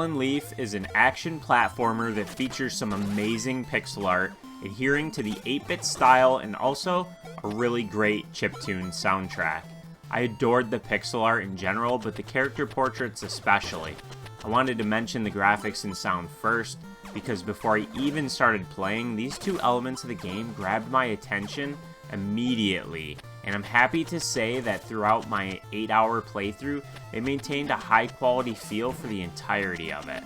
Fallen Leaf is an action platformer that features some amazing pixel art, adhering to the 8-bit style and also a really great chiptune soundtrack. I adored the pixel art in general, but the character portraits especially. I wanted to mention the graphics and sound first, because before I even started playing, these two elements of the game grabbed my attention immediately, and I'm happy to say that throughout my 8-hour playthrough, they maintained a high quality feel for the entirety of it.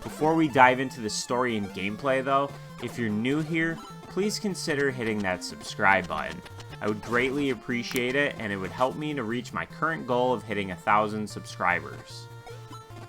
Before we dive into the story and gameplay though, if you're new here, please consider hitting that subscribe button. I would greatly appreciate it, and it would help me to reach my current goal of hitting 1,000 subscribers.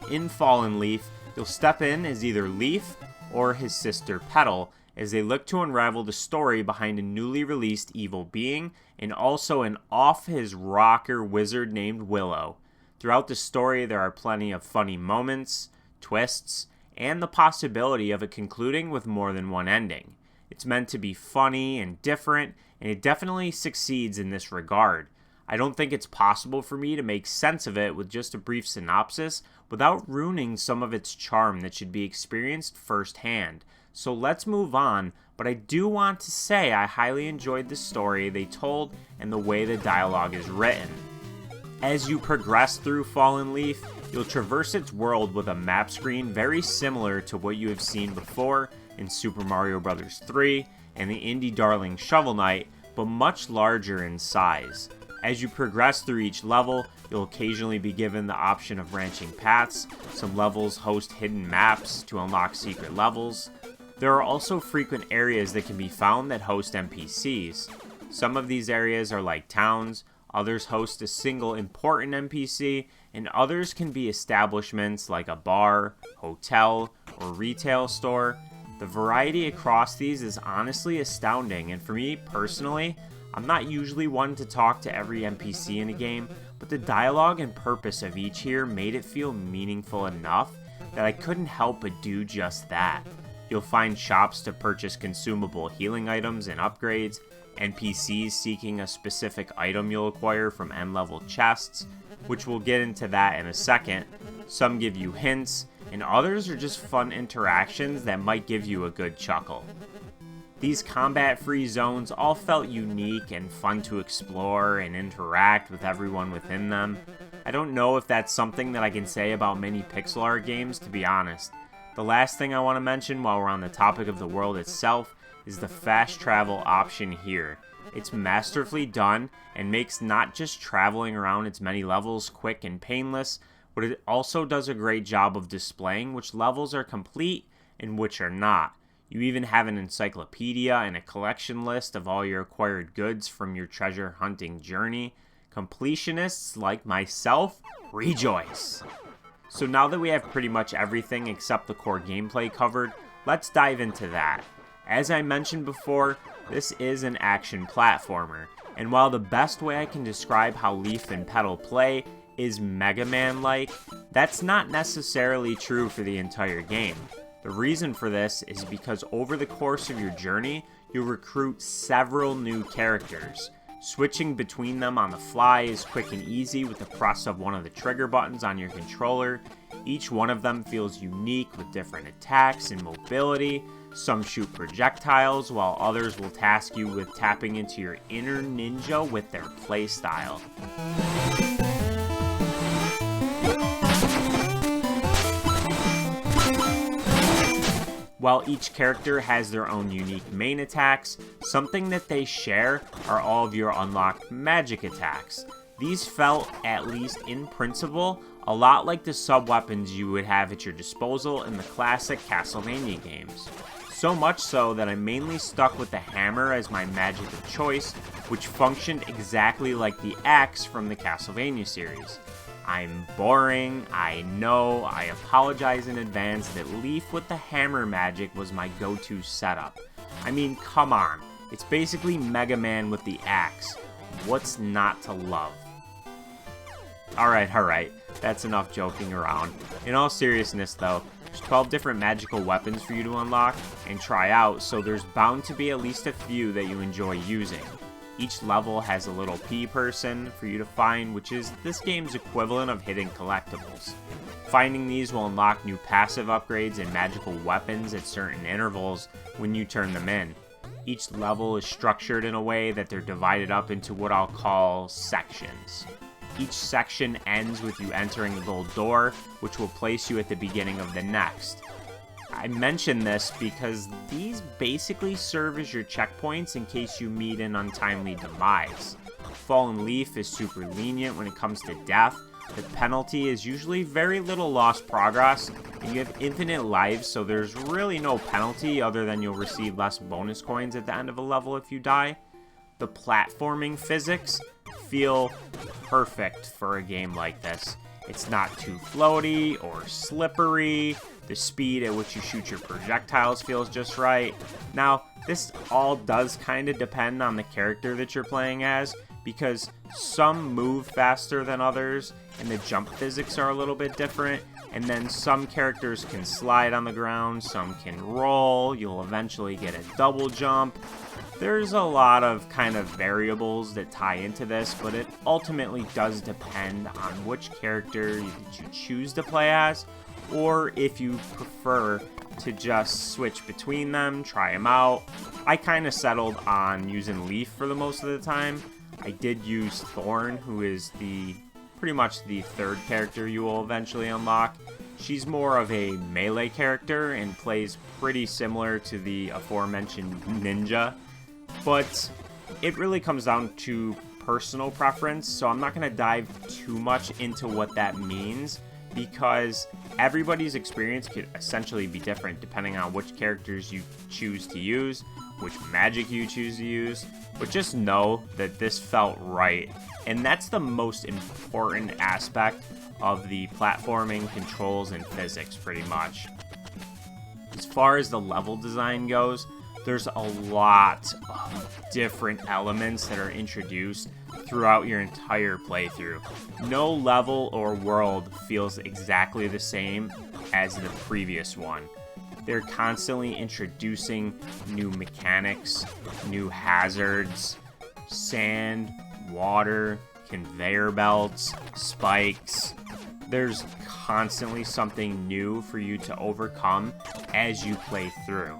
In Fallen Leaf, you'll step in as either Leaf or his sister Petal, as they look to unravel the story behind a newly released evil being, and also an off-his-rocker wizard named Willow. Throughout the story, there are plenty of funny moments, twists, and the possibility of it concluding with more than one ending. It's meant to be funny and different, and it definitely succeeds in this regard. I don't think it's possible for me to make sense of it with just a brief synopsis without ruining some of its charm that should be experienced firsthand. So let's move on, but I do want to say I highly enjoyed the story they told and the way the dialogue is written. As you progress through Fallen Leaf, you'll traverse its world with a map screen very similar to what you have seen before in Super Mario Bros. 3 and the indie darling Shovel Knight, but much larger in size. As you progress through each level, you'll occasionally be given the option of branching paths. Some levels host hidden maps to unlock secret levels. There are also frequent areas that can be found that host NPCs. Some of these areas are like towns, others host a single important NPC, and others can be establishments like a bar, hotel, or retail store. The variety across these is honestly astounding, and for me personally, I'm not usually one to talk to every NPC in a game, but the dialogue and purpose of each here made it feel meaningful enough that I couldn't help but do just that. You'll find shops to purchase consumable healing items and upgrades, NPCs seeking a specific item you'll acquire from end-level chests, which we'll get into that in a second. Some give you hints, and others are just fun interactions that might give you a good chuckle. These combat-free zones all felt unique and fun to explore and interact with everyone within them. I don't know if that's something that I can say about many pixel art games, to be honest. The last thing I want to mention while we're on the topic of the world itself is the fast travel option here. It's masterfully done and makes not just traveling around its many levels quick and painless, but it also does a great job of displaying which levels are complete and which are not. You even have an encyclopedia and a collection list of all your acquired goods from your treasure hunting journey. Completionists like myself, rejoice! So now that we have pretty much everything except the core gameplay covered, let's dive into that. As I mentioned before, this is an action platformer, and while the best way I can describe how Leaf and Petal play is Mega Man-like, that's not necessarily true for the entire game. The reason for this is because over the course of your journey, you'll recruit several new characters. Switching between them on the fly is quick and easy with the press of one of the trigger buttons on your controller. Each one of them feels unique with different attacks and mobility. Some shoot projectiles, while others will task you with tapping into your inner ninja with their playstyle. While each character has their own unique main attacks, something that they share are all of your unlocked magic attacks. These felt, at least in principle, a lot like the sub-weapons you would have at your disposal in the classic Castlevania games. So much so that I mainly stuck with the hammer as my magic of choice, which functioned exactly like the axe from the Castlevania series. I'm boring, I know, I apologize in advance that Leaf with the hammer magic was my go-to setup. I mean, come on, it's basically Mega Man with the axe. What's not to love? Alright, that's enough joking around. In all seriousness though, there's 12 different magical weapons for you to unlock and try out, so there's bound to be at least a few that you enjoy using. Each level has a little P person for you to find, which is this game's equivalent of hidden collectibles. Finding these will unlock new passive upgrades and magical weapons at certain intervals when you turn them in. Each level is structured in a way that they're divided up into what I'll call sections. Each section ends with you entering a little door, which will place you at the beginning of the next. I mention this because these basically serve as your checkpoints in case you meet an untimely demise. Fallen Leaf is super lenient when it comes to death. The penalty is usually very little lost progress, and you have infinite lives, so there's really no penalty other than you'll receive less bonus coins at the end of a level if you die. The platforming physics feel perfect for a game like this. It's not too floaty or slippery. The speed at which you shoot your projectiles feels just right. Now, this all does kind of depend on the character that you're playing as, because some move faster than others, and the jump physics are a little bit different, and then some characters can slide on the ground, some can roll, you'll eventually get a double jump. There's a lot of kind of variables that tie into this, but it ultimately does depend on which character that you choose to play as, or if you prefer to just switch between them, try them out. I kind of settled on using Leaf for the most of the time. I did use Thorn, who is pretty much the third character you will eventually unlock. She's more of a melee character and plays pretty similar to the aforementioned Ninja, but it really comes down to personal preference, so I'm not going to dive too much into what that means, because everybody's experience could essentially be different depending on which characters you choose to use, which magic you choose to use, but just know that this felt right, and that's the most important aspect of the platforming, controls, and physics pretty much. As far as the level design goes, there's a lot of different elements that are introduced throughout your entire playthrough. No level or world feels exactly the same as the previous one. They're constantly introducing new mechanics, new hazards, sand, water, conveyor belts, spikes. There's constantly something new for you to overcome as you play through.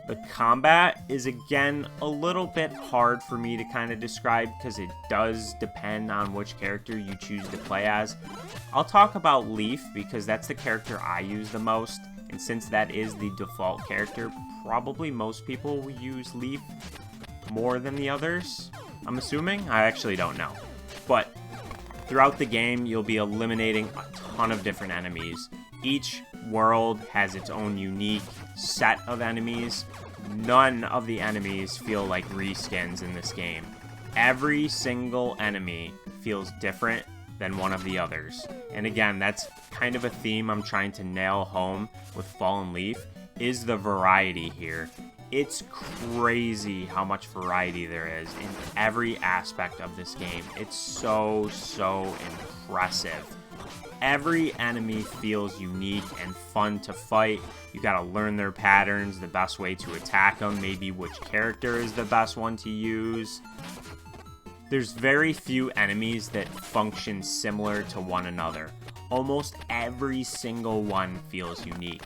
The combat is again a little bit hard for me to kind of describe because it does depend on which character you choose to play as. I'll talk about Leaf because that's the character I use the most, and since that is the default character, probably most people will use Leaf more than the others, I'm assuming. I actually don't know. But throughout the game, you'll be eliminating a ton of different enemies. Each world has its own unique set of enemies. None of the enemies feel like reskins in this game. Every single enemy feels different than one of the others. And again, that's kind of a theme I'm trying to nail home with Fallen Leaf, is the variety here. It's crazy how much variety there is in every aspect of this game. It's so impressive. Every enemy feels unique and fun to fight. You gotta learn their patterns, the best way to attack them, maybe which character is the best one to use. There's very few enemies that function similar to one another. Almost every single one feels unique.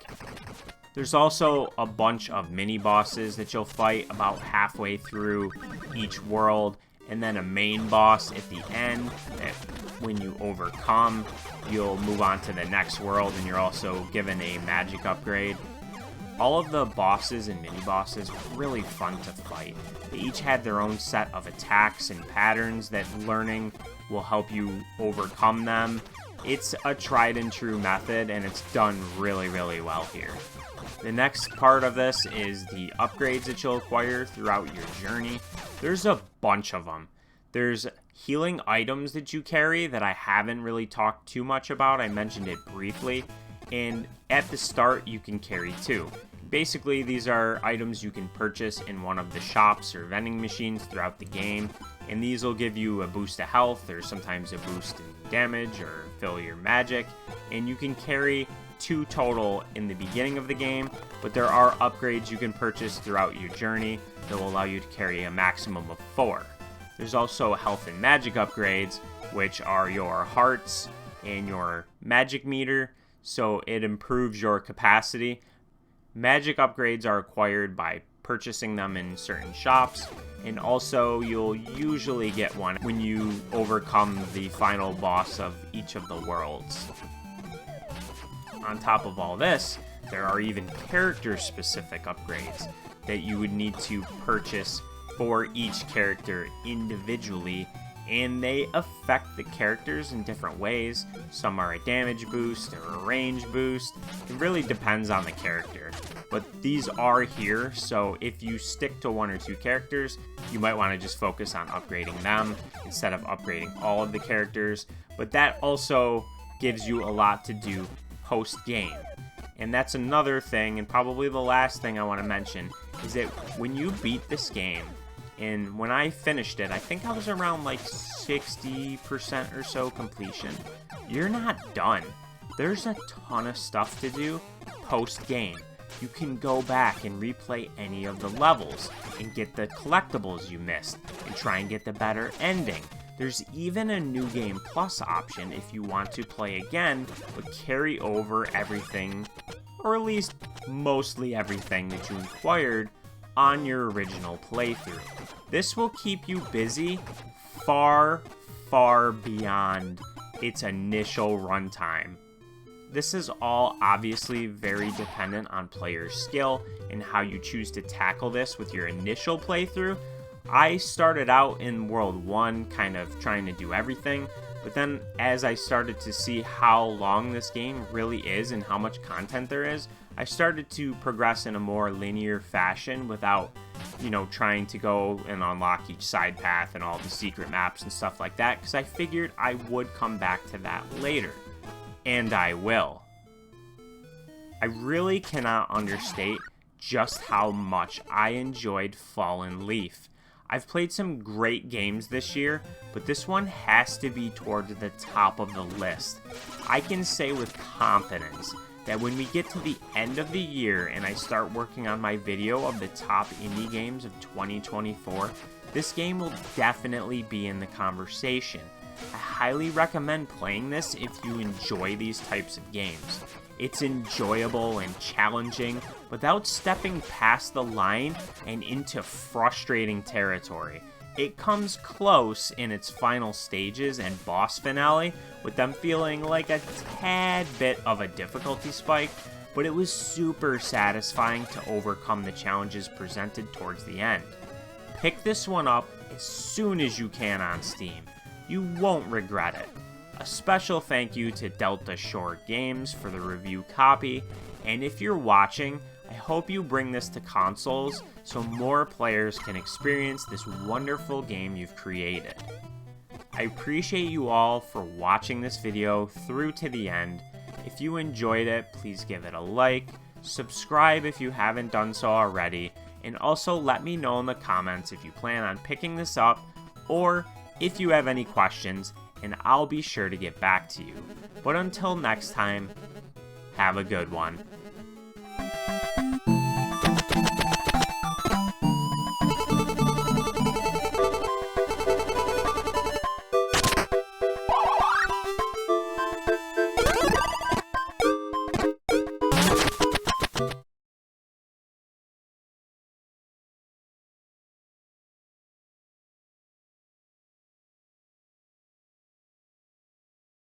There's also a bunch of mini-bosses that you'll fight about halfway through each world, and then a main boss at the end that when you overcome, you'll move on to the next world, and you're also given a magic upgrade. All of the bosses and mini-bosses were really fun to fight. They each had their own set of attacks and patterns that learning will help you overcome them. It's a tried and true method, and it's done really well here. The next part of this is the upgrades that you'll acquire throughout your journey. There's a bunch of them. There's healing items that you carry that I haven't really talked too much about. I mentioned it briefly. And at the start, you can carry two. Basically, these are items you can purchase in one of the shops or vending machines throughout the game. And these will give you a boost to health or sometimes a boost in damage or fill your magic. And you can carry 2 total in the beginning of the game, but there are upgrades you can purchase throughout your journey that will allow you to carry a maximum of 4. There's also health and magic upgrades, which are your hearts, and your magic meter, so it improves your capacity. Magic upgrades are acquired by purchasing them in certain shops, and also you'll usually get one when you overcome the final boss of each of the worlds. On top of all this, there are even character-specific upgrades that you would need to purchase for each character individually, and they affect the characters in different ways. Some are a damage boost or a range boost. It really depends on the character. But these are here, so if you stick to one or two characters, you might want to just focus on upgrading them instead of upgrading all of the characters. But that also gives you a lot to do post-game. And that's another thing, and probably the last thing I want to mention, is that when you beat this game, and when I finished it, I think I was around like 60% or so completion. You're not done. There's a ton of stuff to do post-game. You can go back and replay any of the levels and get the collectibles you missed and try and get the better ending. There's even a New Game Plus option if you want to play again, but carry over everything, or at least mostly everything that you acquired on your original playthrough. This will keep you busy far, far beyond its initial runtime. This is all obviously very dependent on player skill and how you choose to tackle this with your initial playthrough. I started out in World 1 kind of trying to do everything, but then as I started to see how long this game really is and how much content there is, I started to progress in a more linear fashion without, trying to go and unlock each side path and all the secret maps and stuff like that, because I figured I would come back to that later. And I will. I really cannot understate just how much I enjoyed Fallen Leaf. I've played some great games this year, but this one has to be toward the top of the list. I can say with confidence that when we get to the end of the year and I start working on my video of the top indie games of 2024, this game will definitely be in the conversation. I highly recommend playing this if you enjoy these types of games. It's enjoyable and challenging without stepping past the line and into frustrating territory. It comes close in its final stages and boss finale, with them feeling like a tad bit of a difficulty spike, but it was super satisfying to overcome the challenges presented towards the end. Pick this one up as soon as you can on Steam. You won't regret it. A special thank you to Delta Shore Games for the review copy, and if you're watching, I hope you bring this to consoles so more players can experience this wonderful game you've created. I appreciate you all for watching this video through to the end. If you enjoyed it, please give it a like, subscribe if you haven't done so already, and also let me know in the comments if you plan on picking this up or if you have any questions, and I'll be sure to get back to you. But until next time, have a good one.